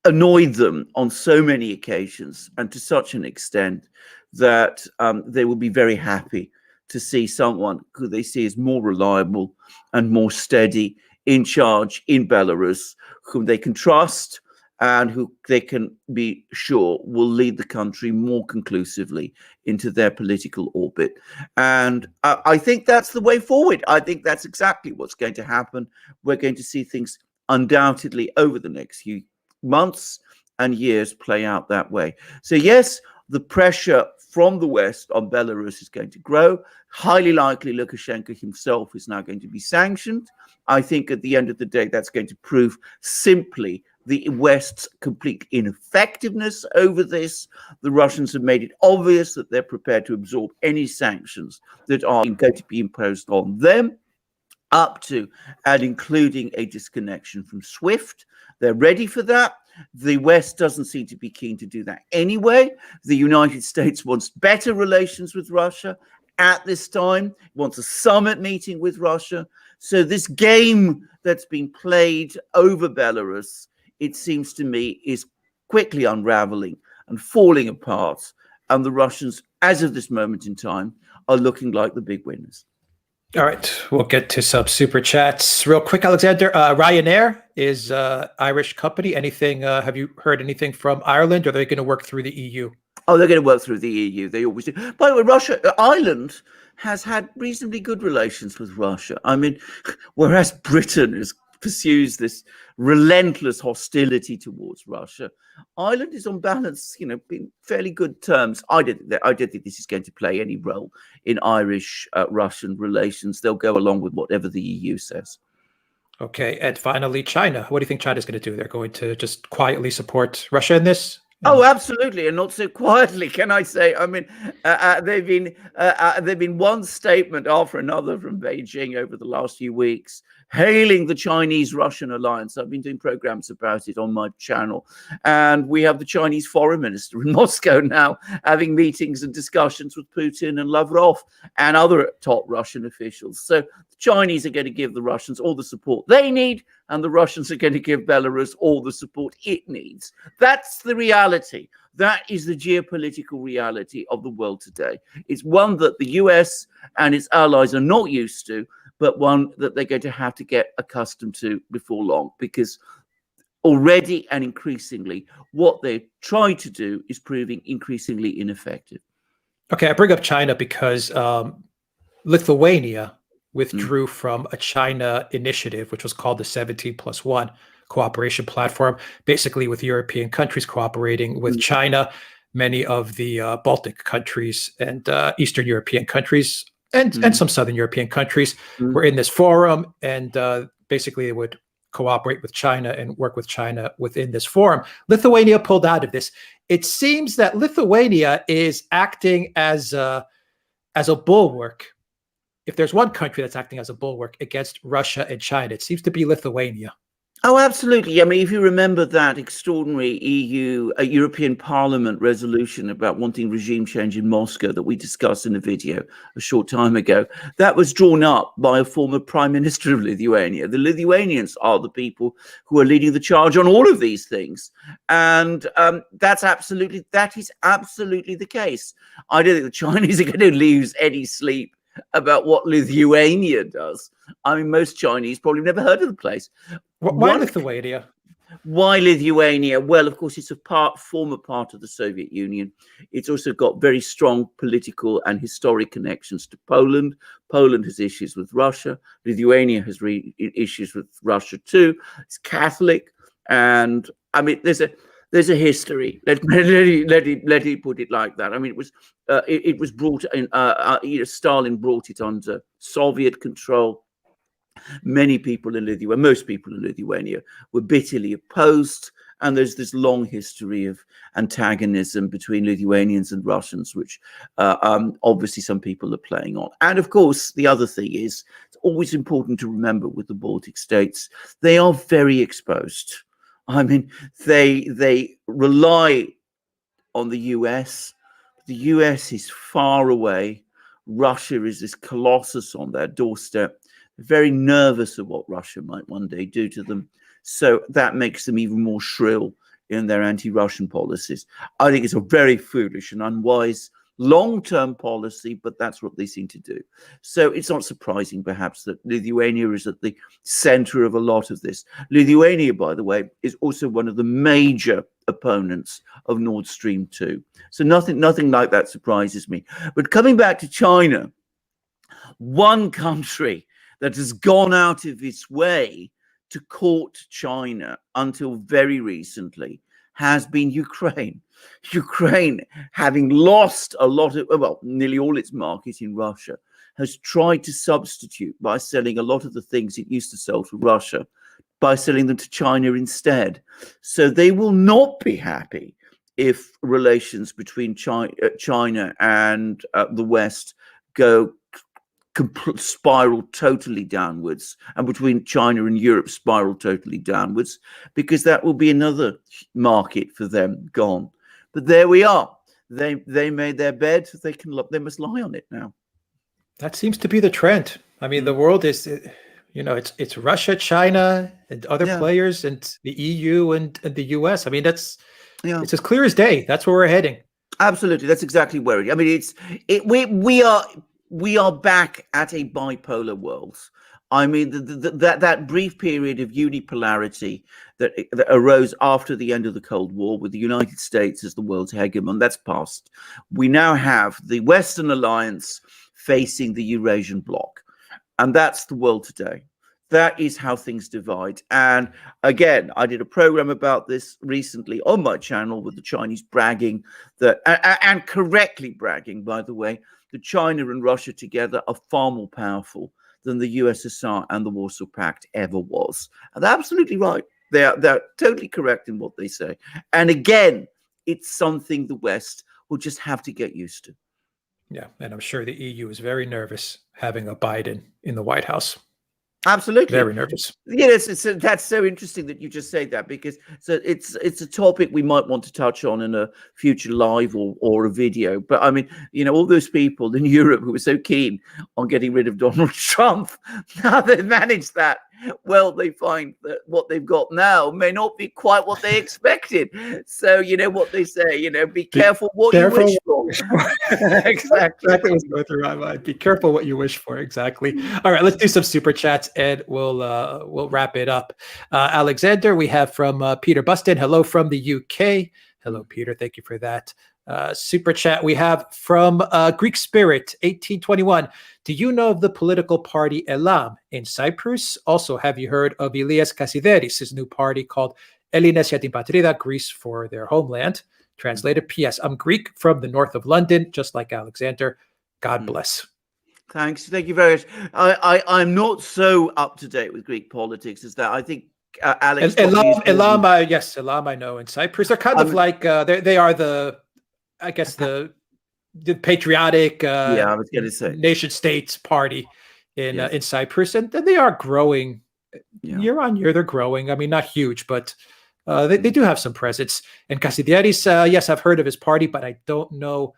annoyed them on so many occasions and to such an extent that they will be very happy to see someone who they see as more reliable and more steady in charge in Belarus, whom they can trust, and who they can be sure will lead the country more conclusively into their political orbit. And I think that's the way forward. I think that's exactly what's going to happen. We're going to see things undoubtedly over the next few months and years play out that way. So yes, the pressure from the West on Belarus is going to grow. Highly likely Lukashenko himself is now going to be sanctioned. I think at the end of the day, that's going to prove simply the West's complete ineffectiveness over this. The Russians have made it obvious that they're prepared to absorb any sanctions that are going to be imposed on them. up to and including a disconnection from SWIFT. They're ready for that. The West doesn't seem to be keen to do that anyway. The United States wants better relations with Russia at this time, wants a summit meeting with Russia. So this game that's been played over Belarus, it seems to me, is quickly unraveling and falling apart. And the Russians, as of this moment in time, are looking like the big winners. All right, we'll get to some super chats real quick. Alexander, Ryanair is Irish company. Anything? Have you heard anything from Ireland? Or are they going to work through the EU? Oh, they're going to work through the EU. They always do. By the way, Ireland has had reasonably good relations with Russia. I mean, whereas Britain pursues this relentless hostility towards Russia, Ireland is on balance, in fairly good terms. I don't think this is going to play any role in Irish-Russian relations. They'll go along with whatever the EU says. Okay, and finally, China. What do you think China's going to do? They're going to just quietly support Russia in this? Oh, absolutely, and not so quietly, can I say? I mean, they've been one statement after another from Beijing over the last few weeks, hailing the Chinese-Russian alliance. I've been doing programs about it on my channel, and we have the Chinese foreign minister in Moscow now having meetings and discussions with Putin and Lavrov and other top Russian officials. So the Chinese are going to give the Russians all the support they need, and the Russians are going to give Belarus all the support it needs. That's the reality. That is the geopolitical reality of the world today. It's one that the US and its allies are not used to, but one that they're going to have to get accustomed to before long, because already and increasingly, what they try to do is proving increasingly ineffective. Okay, I bring up China because Lithuania withdrew from a China initiative, which was called the 17+1 cooperation platform, basically with European countries cooperating with China. Many of the Baltic countries and Eastern European countries and some Southern European countries were in this forum, and basically they would cooperate with China and work with China within this forum. Lithuania pulled out of this. It seems that Lithuania is acting as a bulwark. If there's one country that's acting as a bulwark against Russia and China, it seems to be Lithuania. Oh, absolutely. I mean, if you remember that extraordinary European Parliament resolution about wanting regime change in Moscow that we discussed in a video a short time ago, that was drawn up by a former prime minister of Lithuania. The Lithuanians are the people who are leading the charge on all of these things. And that is absolutely the case. I don't think the Chinese are going to lose any sleep about what Lithuania does. I mean, most Chinese probably never heard of the place. Why Lithuania? Why Lithuania? Well, of course, it's a former part of the Soviet Union. It's also got very strong political and historic connections to Poland. Poland has issues with Russia. Lithuania has issues with Russia too. It's Catholic, and I mean, there's a history. Let me put it like that. I mean, it was brought in. Stalin brought it under Soviet control. Many people in Lithuania, most people in Lithuania, were bitterly opposed, and there's this long history of antagonism between Lithuanians and Russians, which obviously some people are playing on. And of course, the other thing is, it's always important to remember with the Baltic states, they are very exposed. I mean, they rely on the US. The US is far away. Russia is this colossus on their doorstep. They're very nervous of what Russia might one day do to them. So that makes them even more shrill in their anti-Russian policies. I think it's a very foolish and unwise long-term policy, but that's what they seem to do. So it's not surprising, perhaps, that Lithuania is at the center of a lot of this. Lithuania, by the way, is also one of the major opponents of Nord Stream 2. So nothing like that surprises me. But coming back to China, one country that has gone out of its way to court China until very recently has been Ukraine. Ukraine, having lost a lot of, well, nearly all its market in Russia, has tried to substitute by selling a lot of the things it used to sell to Russia by selling them to China instead. So they will not be happy if relations between China and the West go spiral totally downwards, and between China and Europe spiral totally downwards, because that will be another market for them gone. But there we are. They made their bed. They must lie on it now. That seems to be the trend. I mean, the world is, it's Russia, China, and other players, and the EU and the US. I mean, it's as clear as day. That's where we're heading. Absolutely, that's exactly where it. I mean, we are back at a bipolar world. I mean, that brief period of unipolarity that arose after the end of the Cold War, with the United States as the world's hegemon, that's past. We now have the Western alliance facing the Eurasian bloc, and that's the world today. That is how things divide. And again, I did a program about this recently on my channel, with the Chinese bragging that, and correctly bragging, by the way, that China and Russia together are far more powerful than the USSR and the Warsaw Pact ever was. And they're absolutely right. They're totally correct in what they say. And again, it's something the West will just have to get used to. Yeah, and I'm sure the EU is very nervous having a Biden in the White House. Absolutely, very nervous. Yes, that's so interesting that you just say that, because it's a topic we might want to touch on in a future live or a video. But I mean, all those people in Europe who were so keen on getting rid of Donald Trump, now they've managed that. Well, they find that what they've got now may not be quite what they expected. So you know what they say, be careful what you wish for. Exactly what's going through my mind. Be careful what you wish for. Exactly. All right, let's do some super chats, and we'll wrap it up. Alexander, we have from Peter Buston. Hello from the UK. Hello, Peter. Thank you for that. Super chat we have from Greek Spirit 1821. Do you know of the political party Elam in Cyprus? Also, have you heard of Ilias Kasideris, his new party called Elines για την Πατρίδα, Greece for their homeland? Translated, P.S. I'm Greek from the north of London, just like Alexander. God bless. Thanks. Thank you very much. I'm not so up to date with Greek politics as that. I think Alex. Elam, Elam, I know in Cyprus. They're kind of like they are the patriotic I was going to say nation states party in Cyprus, and they are growing year on year. They're growing. I mean, not huge, but they do have some presence. And Kasidiaris, yes, I've heard of his party, but I don't know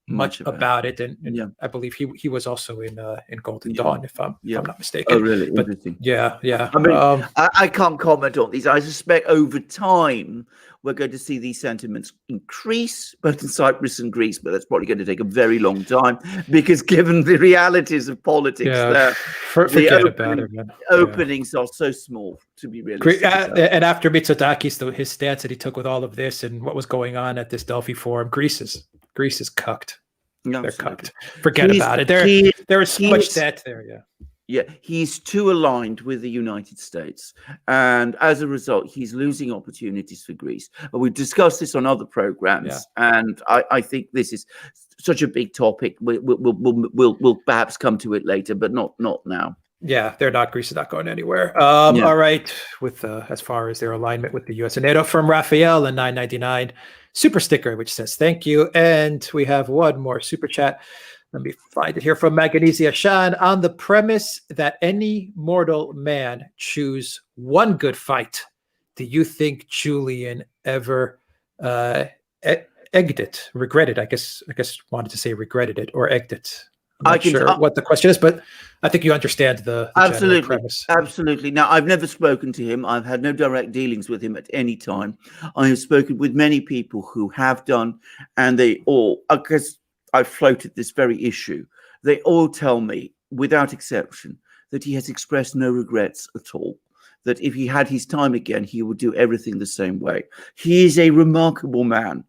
much about it. And I believe he was also in Golden Dawn, if I'm not mistaken. Oh, really? But, interesting. Yeah. I mean, I can't comment on these. I suspect over time we're going to see these sentiments increase, both in Cyprus and Greece, but that's probably going to take a very long time, because given the realities of politics, forget about it, man. Openings are so small, to be realistic. And after Mitsotakis, his stance that he took with all of this and what was going on at this Delphi forum, Greece is cucked. No, they're cucked. Forget about it. There is so much debt there. Yeah, he's too aligned with the United States, and as a result, he's losing opportunities for Greece. But we've discussed this on other programs, and I think this is such a big topic. We'll perhaps come to it later, but not now. Yeah, Greece is not going anywhere. All right, with as far as their alignment with the U.S. and NATO, from Raphael and 999 super sticker, which says thank you. And we have one more super chat. Let me find it here, from Magnesia Shan. On the premise that any mortal man choose one good fight, do you think Julian ever egged it, regretted? I guess wanted to say regretted it or egged it. I'm not sure what the question is, but I think you understand the general premise. Absolutely. Now, I've never spoken to him. I've had no direct dealings with him at any time. I have spoken with many people who have done, and they all, because I've floated this very issue, they all tell me, without exception, that he has expressed no regrets at all. That if he had his time again, he would do everything the same way. He is a remarkable man,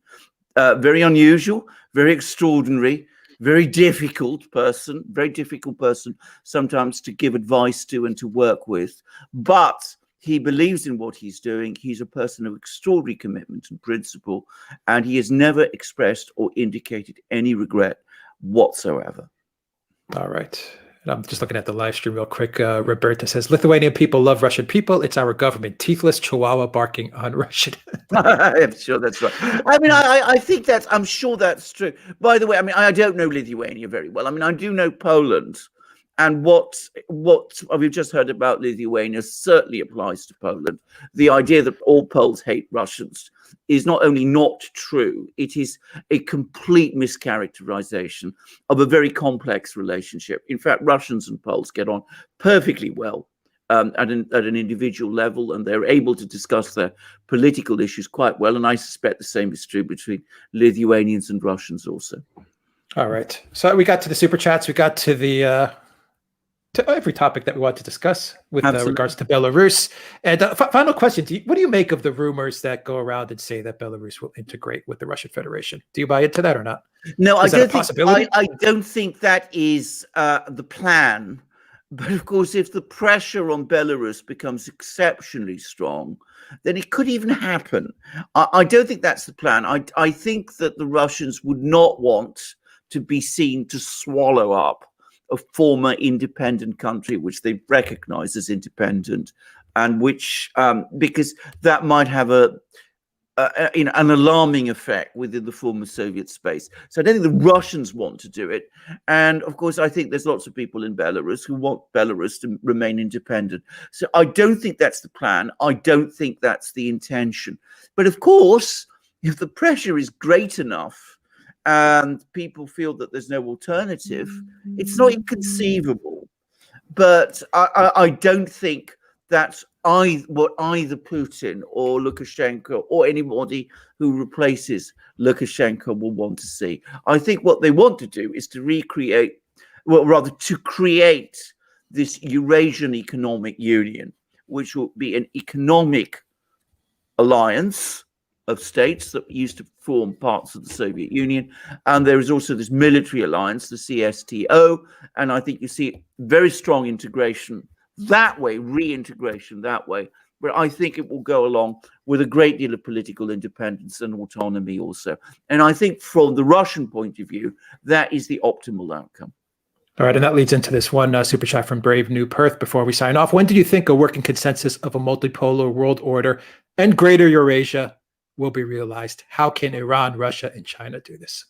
very unusual, very extraordinary, very difficult person sometimes to give advice to and to work with. But he believes in what he's doing. He's a person of extraordinary commitment and principle, and he has never expressed or indicated any regret whatsoever. All right. I'm just looking at the live stream real quick. Roberta says, Lithuanian people love Russian people. It's our government. Teethless chihuahua barking on Russian. I'm sure that's right. I mean, I think I'm sure that's true. By the way, I mean, I don't know Lithuania very well. I mean, I do know Poland. And what we've just heard about Lithuania certainly applies to Poland. The idea that all Poles hate Russians is not only not true, it is a complete mischaracterization of a very complex relationship. In fact, Russians and Poles get on perfectly well at an individual level, and they're able to discuss their political issues quite well. And I suspect the same is true between Lithuanians and Russians also. All right. So we got to the super chats. We got to the to every topic that we want to discuss with regards to Belarus. And final question: what do you make of the rumors that go around and say that Belarus will integrate with the Russian Federation? Do you buy into that or not? No, I don't think that is the plan. But of course, if the pressure on Belarus becomes exceptionally strong, then it could even happen. I don't think that's the plan. I think that the Russians would not want to be seen to swallow up a former independent country, which they recognize as independent, and which, because that might have an alarming effect within the former Soviet space. So I don't think the Russians want to do it. And of course, I think there's lots of people in Belarus who want Belarus to remain independent. So I don't think that's the plan. I don't think that's the intention. But of course, if the pressure is great enough and people feel that there's no alternative, it's not inconceivable. But I don't think that's what either Putin or Lukashenko or anybody who replaces Lukashenko will want to see. I think what they want to do is to recreate, well, rather to create this Eurasian Economic Union, which will be an economic alliance of states that used to form parts of the Soviet Union. And there is also this military alliance, the CSTO. And I think you see very strong integration that way, reintegration that way. But I think it will go along with a great deal of political independence and autonomy also. And I think from the Russian point of view, that is the optimal outcome. All right, and that leads into this one super chat from Brave New Perth before we sign off. When do you think a working consensus of a multipolar world order and greater Eurasia will be realized? How can Iran, Russia, and China do this?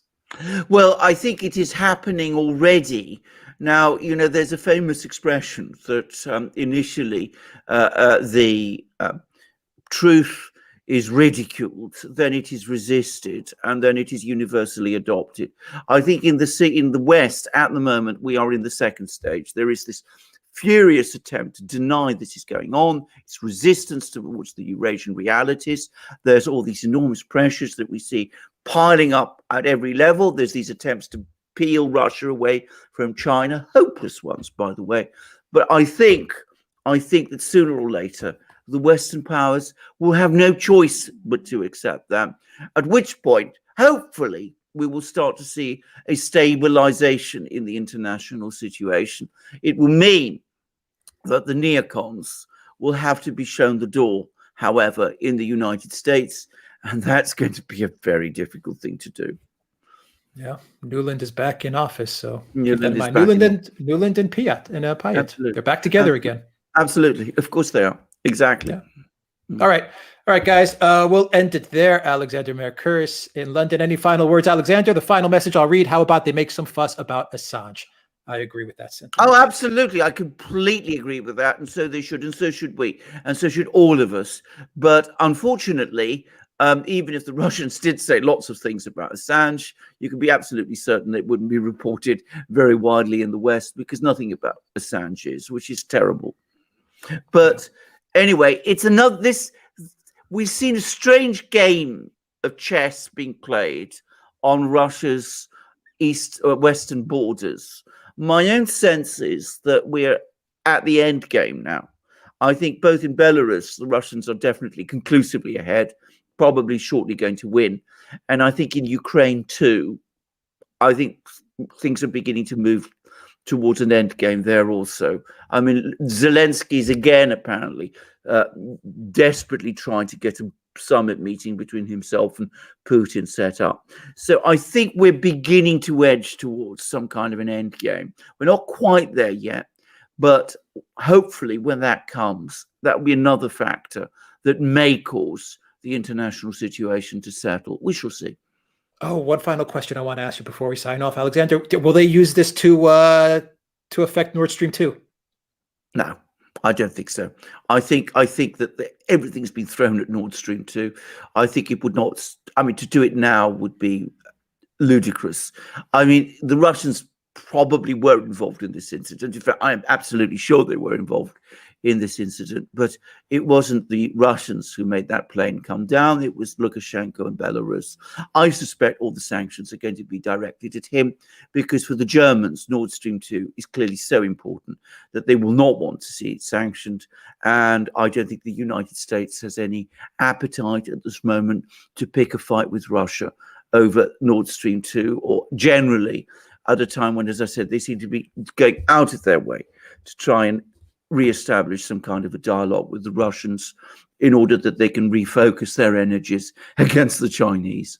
Well, I think it is happening already. Now, you know, there's a famous expression that initially the truth is ridiculed, then it is resisted, and then it is universally adopted. I think in the West, at the moment, we are in the second stage. There is this furious attempt to deny this is going on. It's resistance towards the Eurasian realities. There's all these enormous pressures that we see piling up at every level. There's these attempts to peel Russia away from China, hopeless ones, by the way. But I think that sooner or later, the Western powers will have no choice but to accept that, at which point, hopefully, we will start to see a stabilization in the international situation. It will mean that the neocons will have to be shown the door, however, in the United States, and that's going to be a very difficult thing to do. Yeah, Nuland is back in office, so Nuland and Payet, they're back together again. Absolutely, of course they are. Exactly. Yeah. All right, guys. We'll end it there. Alexander Mercouris in London. Any final words, Alexander? The final message I'll read. How about they make some fuss about Assange? I agree with that sentiment. Oh, absolutely. I completely agree with that. And so they should, and so should we, and so should all of us. But unfortunately, even if the Russians did say lots of things about Assange, you can be absolutely certain it wouldn't be reported very widely in the West, because nothing about Assange is, which is terrible. But anyway, it's we've seen a strange game of chess being played on Russia's western borders. My own sense is that we're at the end game now. I think both in Belarus, the Russians are definitely conclusively ahead, probably shortly going to win. And I think in Ukraine too, I think things are beginning to move towards an end game there also. I mean, Zelensky's again apparently desperately trying to get a summit meeting between himself and Putin set up. So I think we're beginning to edge towards some kind of an end game. We're not quite there yet, but hopefully when that comes, that will be another factor that may cause the international situation to settle. We shall see. Oh, one final question I want to ask you before we sign off, Alexander. Will they use this to to affect Nord Stream 2? No, I don't think so. I think that everything's been thrown at Nord Stream 2. I think it would not. I mean, to do it now would be ludicrous. I mean, the Russians probably were involved in this incident. In fact, I am absolutely sure they were involved in this incident, but it wasn't the Russians who made that plane come down. It was Lukashenko and Belarus. I suspect all the sanctions are going to be directed at him because for the Germans, Nord Stream 2 is clearly so important that they will not want to see it sanctioned. And I don't think the United States has any appetite at this moment to pick a fight with Russia over Nord Stream 2, or generally at a time when, as I said, they seem to be going out of their way to try and re-establish some kind of a dialogue with the Russians in order that they can refocus their energies against the Chinese.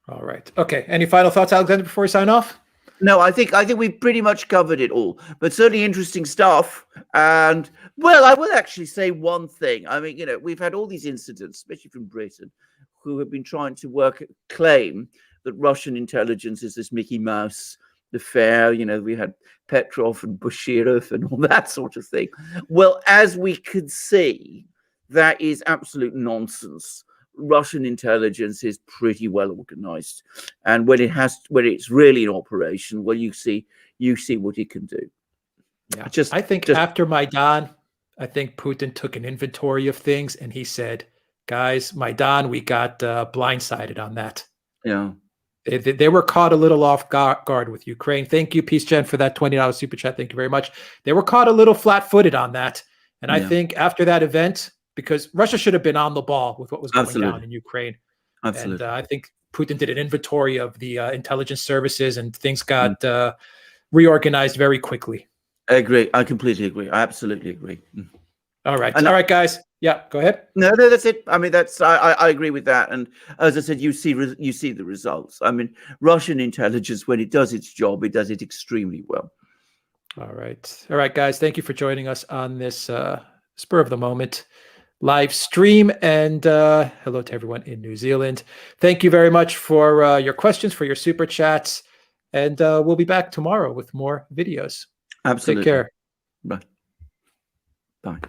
All right. Okay. Any final thoughts, Alexander, before we sign off? No, I think we've pretty much covered it all, but certainly interesting stuff. And well, I will actually say one thing. I mean, we've had all these incidents, especially from Britain, who have been trying to claim that Russian intelligence is this Mickey Mouse affair. We had Petrov and Bashirov and all that sort of thing. Well, as we could see, that is absolute nonsense. Russian intelligence is pretty well organized, and when it's really in operation, well, you see what it can do. Yeah, I think after Maidan, I think Putin took an inventory of things and he said, "Guys, Maidan, we got blindsided on that." Yeah. They were caught a little off guard with Ukraine. Thank you, Peace Gen, for that $20 super chat. Thank you very much. They were caught a little flat-footed on that. And I think after that event, because Russia should have been on the ball with what was going down in Ukraine. Absolutely. And I think Putin did an inventory of the intelligence services, and things got reorganized very quickly. I agree. I completely agree. I absolutely agree. All right. All right, guys. Yeah, go ahead. No, that's it. I mean, I agree with that. And as I said, you see the results. I mean, Russian intelligence, when it does its job, it does it extremely well. All right, guys. Thank you for joining us on this spur of the moment live stream. And hello to everyone in New Zealand. Thank you very much for your questions, for your super chats. And we'll be back tomorrow with more videos. Absolutely. Take care. Bye. Bye.